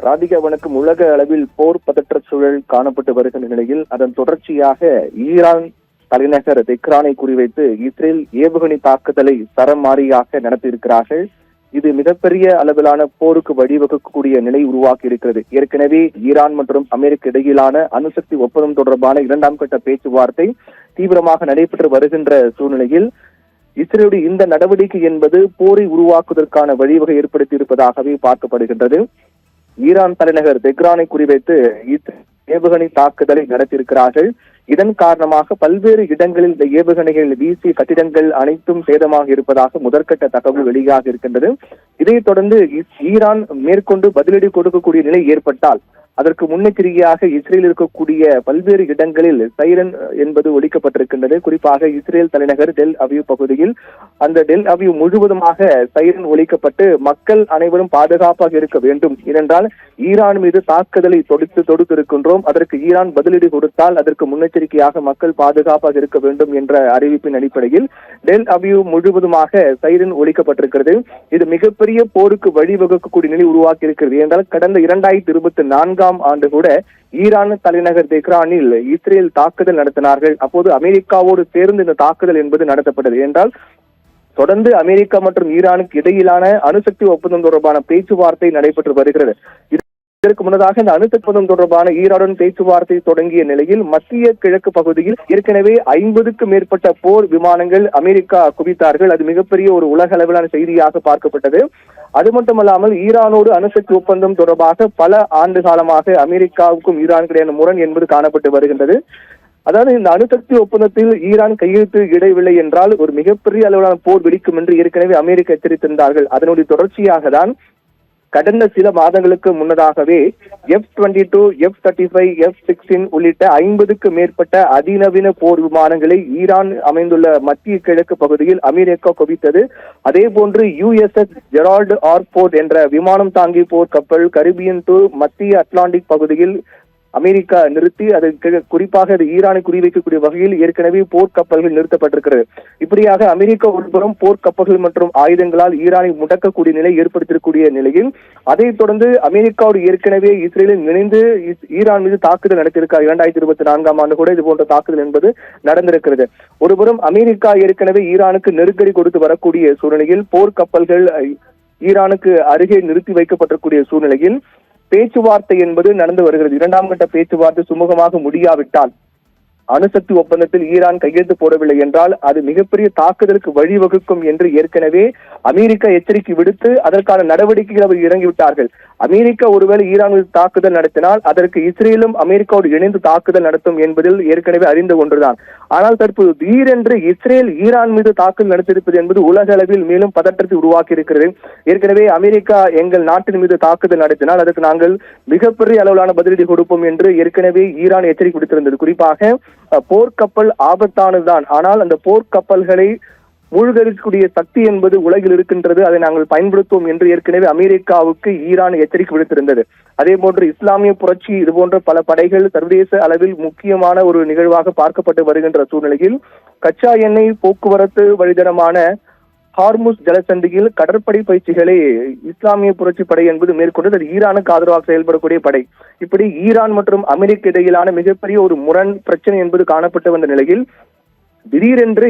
ராதிகா வணக்கம். உலக அளவில் போர் பதற்ற சூழல் காணப்பட்டு வருகின்ற நிலையில் அதன் தொடர்ச்சியாக ஈரான் தலைநகர் தெஹ்ரானை குறிவைத்து இஸ்ரேல் ஏவுகணை தாக்குதலை சரமாரியாக நடத்தியிருக்கிறார்கள். இது மிகப்பெரிய அளவிலான போருக்கு வழிவகுக்கக்கூடிய நிலை உருவாக்கி இருக்கிறது. ஏற்கனவே ஈரான் மற்றும் அமெரிக்க இடையிலான அணுசக்தி ஒப்பந்தம் தொடர்பான 2ஆம் கட்ட பேச்சுவார்த்தை தீவிரமாக நடைபெற்று வருகின்ற சூழ்நிலையில் இஸ்ரேலுடைய இந்த நடவடிக்கை என்பது போரை உருவாக்குவதற்கான வழிவகை ஏற்படுத்தி இருப்பதாகவே பார்க்கப்படுகின்றது. ஈரான் தலைநகர் தெஹ்ரானை குறிவைத்து ஏவுகணை தாக்குதலை நடத்தியிருக்கிறார்கள். இதன் காரணமாக பல்வேறு இடங்களில் இந்த ஏவுகணைகள் வீசிய கட்டிடங்கள் அனைத்தும் சேதமாக இருப்பதாக முதற்கட்ட தகவல் வெளியாக இருக்கின்றது. இதைத் தொடர்ந்து ஈரான் மேற்கொண்டு பதிலடி கொடுக்கக்கூடிய நிலை ஏற்பட்டால் அதற்கு முன்னெச்சரிக்கையாக இஸ்ரேல் இருக்கக்கூடிய பல்வேறு இடங்களில் சைரன் என்பது ஒலிக்கப்பட்டிருக்கின்றது. குறிப்பாக இஸ்ரேல் தலைநகர் டெல் அவிவ் பகுதியில் அந்த டெல் அவிவ் முழுவதுமாக சைரன் ஒலிக்கப்பட்டு மக்கள் அனைவரும் பாதுகாப்பாக இருக்க வேண்டும். ஏனென்றால் ஈரான் மீது தாக்குதலை தொடுத்திருக்கின்றோம், அதற்கு ஈரான் பதிலடி கொடுத்தால் அதற்கு முன்னெச்சரிக்கையாக மக்கள் பாதுகாப்பாக இருக்க வேண்டும் என்ற அறிவிப்பின் அடிப்படையில் டெல் அவிவ் முழுவதுமாக சைரன் ஒலிக்கப்பட்டிருக்கிறது. இது மிகப்பெரிய போருக்கு வழிவகுக்கக்கூடிய நிலை உருவாக்கி இருக்கிறது. என்றால் கடந்த 2024 ஆண்டு கூட ஈரான் தலைநகர் தெஹ்ரானில் இஸ்ரேல் தாக்குதல் நடத்தினார்கள். அப்போது அமெரிக்காவோடு சேர்ந்து இந்த தாக்குதல் என்பது நடத்தப்பட்டது. என்றால் தொடர்ந்து அமெரிக்கா மற்றும் ஈரானுக்கு இடையிலான அணுசக்தி ஒப்பந்தம் தொடர்பான பேச்சுவார்த்தை நடைபெற்று வருகிறது. இதற்கு முன்னதாக இந்த அணுசக்தி ஒப்பந்தம் தொடர்பான ஈரானுடன் பேச்சுவார்த்தை தொடங்கிய நிலையில் மத்திய கிழக்கு பகுதியில் ஏற்கனவே 50க்கும் மேற்பட்ட போர் விமானங்கள் அமெரிக்கா குவித்தார்கள். அது மிகப்பெரிய ஒரு உலக அளவிலான செய்தியாக பார்க்கப்பட்டது. அது மட்டுமல்லாமல் ஈரானோடு அணுசக்தி ஒப்பந்தம் தொடர்பாக பல ஆண்டு காலமாக அமெரிக்காவுக்கும் ஈரானுக்கு இடையான முரண் என்பது காணப்பட்டு வருகின்றது. அதாவது இந்த அணுசக்தி ஒப்பந்தத்தில் ஈரான் கையெழுத்து இடவில்லை என்றால் ஒரு மிகப்பெரிய அளவிலான போர் வெடிக்கும் என்று ஏற்கனவே அமெரிக்கா எச்சரித்திருந்தார்கள். அதனுடைய தொடர்ச்சியாக தான் கடந்த சில மாதங்களுக்கு முன்னதாகவே F-22, F-35, F-16 உள்ளிட்ட 50க்கு மேற்பட்ட அதிநவீன போர் விமானங்களை ஈரான் அமைந்துள்ள மத்திய கிழக்கு பகுதியில் அமெரிக்கா குவித்தது. அதே போன்று USS ஜெரால்டு ஆர் ஃபோர்ட் என்ற விமானம் தாங்கி போர் கப்பல் கரிபியன் டு மத்திய அட்லாண்டிக் பகுதியில் அமெரிக்கா நிறுத்தி அது குறிப்பாக அது ஈரானை குறிவைக்கக்கூடிய வகையில் ஏற்கனவே போர்க்கப்பல்கள் நிறுத்தப்பட்டிருக்கிறது. இப்படியாக அமெரிக்கா உட்புறம் போர்க்கப்பல்கள் மற்றும் ஆயுதங்களால் ஈரானை முடக்கக்கூடிய நிலை ஏற்படுத்தியிருக்கூடிய நிலையில் அதைத் தொடர்ந்து அமெரிக்காவோடு ஏற்கனவே இஸ்ரேலில் இணைந்து ஈரான் மீது தாக்குதல் நடத்தியிருக்கார். 2024 ஆண்டு கூட இது போன்ற தாக்குதல் என்பது நடந்திருக்கிறது. ஒருபுறம் அமெரிக்கா ஏற்கனவே ஈரானுக்கு நெருக்கடி கொடுத்து வரக்கூடிய சூழ்நிலையில் போர்க்கப்பல்கள் ஈரானுக்கு அருகே நிறுத்தி வைக்கப்பட்டிருக்கூடிய சூழ்நிலையில் பேச்சுவார்த்தை என்பது நடந்து வருகிறது. 2ஆம் கட்ட பேச்சுவார்த்தை சுமூகமாக முடியாவிட்டால் அணுசக்தி ஒப்பந்தத்தில் ஈரான் கையெழுத்து போடவில்லை என்றால் அது மிகப்பெரிய தாக்குதலுக்கு வழிவகுக்கும் என்று ஏற்கனவே அமெரிக்கா எச்சரிக்கை விடுத்து அதற்கான நடவடிக்கைகள் அவர் இறங்கிவிட்டார்கள். அமெரிக்கா ஒருவேளை ஈரான் மீது தாக்குதல் நடத்தினால் அதற்கு இஸ்ரேலும் அமெரிக்காவோடு இணைந்து தாக்குதல் நடத்தும் என்பதில் ஏற்கனவே அறிந்த ஒன்றுதான். ஆனால் தற்போது திடீரென்று இஸ்ரேல் ஈரான் மீது தாக்குதல் நடத்தியிருப்பது என்பது உலக அளவில் மேலும் பதற்றத்தை உருவாக்கி இருக்கிறது. ஏற்கனவே அமெரிக்கா எங்கள் நாட்டின் மீது தாக்குதல் நடத்தினால் அதற்கு நாங்கள் மிகப்பெரிய அளவிலான பதிலடி கொடுப்போம் என்று ஏற்கனவே ஈரான் எச்சரிக்கை விடுத்திருந்தது. குறிப்பாக போர்க்கப்பல் ஆபத்தானதுதான், ஆனால் அந்த போர்க்கப்பல்களை மூழ்கடிக்கக்கூடிய சக்தி என்பது உலகில் இருக்கின்றது, அதை நாங்கள் பயன்படுத்துவோம் என்று ஏற்கனவே அமெரிக்காவுக்கு ஈரான் எச்சரிக்கை விடுத்திருந்தது. அதே போன்று இஸ்லாமிய புரட்சி இது போன்ற பல படைகள் சர்வதேச அளவில் முக்கியமான ஒரு நிகழ்வாக பார்க்கப்பட்டு வருகின்ற சூழ்நிலையில் கச்சா எண்ணெய் போக்குவரத்து வழித்தடமான ஹார்முஸ் ஜலசந்தியில் கடற்படை பயிற்சிகளை இஸ்லாமிய புரட்சி படை என்பது மேற்கொண்டு அது ஈரானுக்கு ஆதரவாக செயல்படக்கூடிய படை. இப்படி ஈரான் மற்றும் அமெரிக்க இடையிலான மிகப்பெரிய ஒரு முரண் பிரச்சனை என்பது காணப்பட்டு வந்த நிலையில் திடீரென்று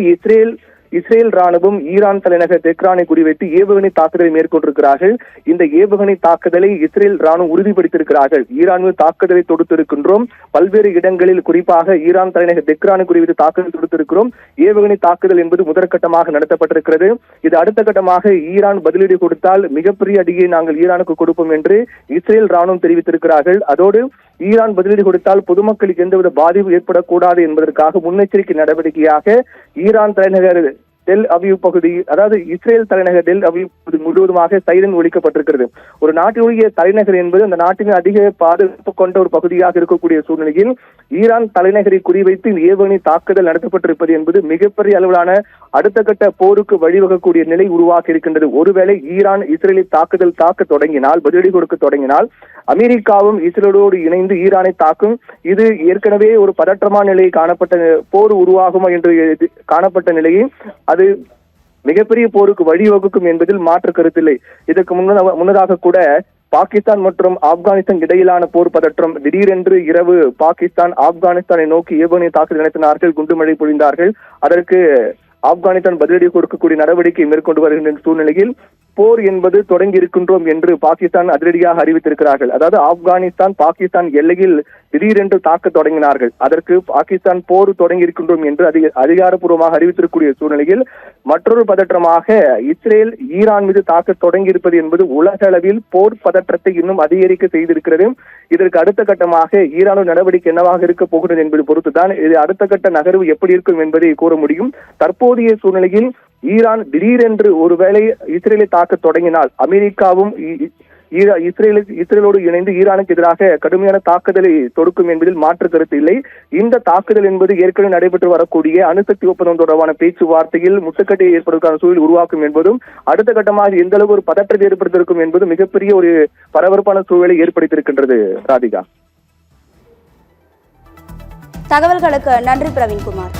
இஸ்ரேல் ராணுவம் ஈரான் தலைநகர் தெஹ்ரானை குறிவைத்து ஏவுகணை தாக்குதலை மேற்கொண்டிருக்கிறார்கள். இந்த ஏவுகணை தாக்குதலை இஸ்ரேல் ராணுவம் உறுதிப்படுத்தியிருக்கிறார்கள். ஈரான் மீது தாக்குதலை தொடுத்திருக்கின்றோம், பல்வேறு இடங்களில் குறிப்பாக ஈரான் தலைநகர் தெஹ்ரானை குறிவைத்து தாக்குதல் தொடுத்திருக்கிறோம். ஏவுகணை தாக்குதல் என்பது முதற்கட்டமாக நடத்தப்பட்டிருக்கிறது. இது அடுத்த கட்டமாக ஈரான் பதிலடி கொடுத்தால் மிகப்பெரிய அடியை நாங்கள் ஈரானுக்கு கொடுப்போம் என்று இஸ்ரேல் ராணுவம் தெரிவித்திருக்கிறார்கள். அதோடு ஈரான் பதிலடி கொடுத்தால் பொதுமக்களுக்கு எந்தவித பாதிப்பு ஏற்படக்கூடாது என்பதற்காக முன்னெச்சரிக்கை நடவடிக்கையாக ஈரான் தலைநகர் டெல் அவிவ் பகுதி, அதாவது இஸ்ரேல் தலைநகர் டெல் அவிவ் பகுதி முழுவதுமாக சைரன் ஒலிக்கப்பட்டிருக்கிறது. ஒரு நாட்டினுடைய தலைநகர் என்பது அந்த நாட்டின் அதிக பாதுகாப்பு கொண்ட ஒரு பகுதியாக இருக்கக்கூடிய சூழ்நிலையில் ஈரான் தலைநகரை குறிவைத்து ஏவுகணை தாக்குதல் நடத்தப்பட்டிருப்பது என்பது மிகப்பெரிய அளவிலான அடுத்த கட்ட போருக்கு வழிவகக்கூடிய நிலை உருவாக்கி இருக்கின்றது. ஒருவேளை ஈரான் இஸ்ரேலை தாக்க தொடங்கினால், பதிலடி கொடுக்க தொடங்கினால், அமெரிக்காவும் இஸ்ரேலோடு இணைந்து ஈரானை தாக்கும். இது ஏற்கனவே ஒரு பதற்றமான நிலையை காணப்பட்ட போர் உருவாகுமா என்று காணப்பட்ட நிலையை அது மிகப்பெரிய போருக்கு வழிவகுக்கும் என்பதில் மாற்று கருத்தில்லை. இதற்கு முன்னதாக கூட பாகிஸ்தான் மற்றும் ஆப்கானிஸ்தான் இடையிலான போர் பதற்றம். திடீரென்று இரவு பாகிஸ்தான் ஆப்கானிஸ்தானை நோக்கி ஏவுகணை தாக்குதல் நடத்தினார்கள், குண்டுமழை பொழிந்தார்கள். அதற்கு ஆப்கானிஸ்தான் பதிலடி கொடுக்கக்கூடிய நடவடிக்கை மேற்கொண்டு வருகின்ற சூழ்நிலையில் போர் என்பது தொடங்கி இருக்கின்றோம் என்று பாகிஸ்தான் அதிரடியாக அறிவித்திருக்கிறார்கள். அதாவது ஆப்கானிஸ்தான் பாகிஸ்தான் எல்லையில் திடீரென்று தாக்க தொடங்கினார்கள். அதற்கு பாகிஸ்தான் போர் தொடங்கி இருக்கின்றோம் என்று அதிகாரப்பூர்வமாக அறிவித்திருக்கக்கூடிய சூழ்நிலையில் மற்றொரு பதற்றமாக இஸ்ரேல் ஈரான் மீது தாக்க தொடங்கி இருப்பது என்பது உலக அளவில் போர் பதற்றத்தை இன்னும் அதிகரிக்க செய்திருக்கிறது. இதற்கு அடுத்த கட்டமாக ஈரானின் நடவடிக்கை என்னவாக இருக்க போகிறது என்பது பொறுத்துதான் இது அடுத்த கட்ட நகர்வு எப்படி இருக்கும் என்பதை கூற முடியும். தற்போதைய சூழ்நிலையில் ஈரான் திடீரென்று ஒருவேளை இஸ்ரேலை தாக்க தொடங்கினால் அமெரிக்காவும் இஸ்ரேலோடு இணைந்து ஈரானுக்கு எதிராக கடுமையான தாக்குதலை தொடுக்கும் என்பதில் மாற்று கருத்து இல்லை. இந்த தாக்குதல் என்பது ஏற்கனவே நடைபெற்று வரக்கூடிய அணுசக்தி ஒப்பந்தம் தொடர்பான பேச்சுவார்த்தையில் முட்டுக்கட்டை ஏற்படுவதற்கான சூழல் உருவாக்கும் என்பதும் அடுத்த கட்டமாக எந்த அளவு ஒரு பதற்றத்தை ஏற்படுத்தியிருக்கும் என்பது மிகப்பெரிய ஒரு பரபரப்பான சூழலை ஏற்படுத்தியிருக்கின்றது. ராதிகா, தகவல்களுக்கு நன்றி பிரவீன்குமார்.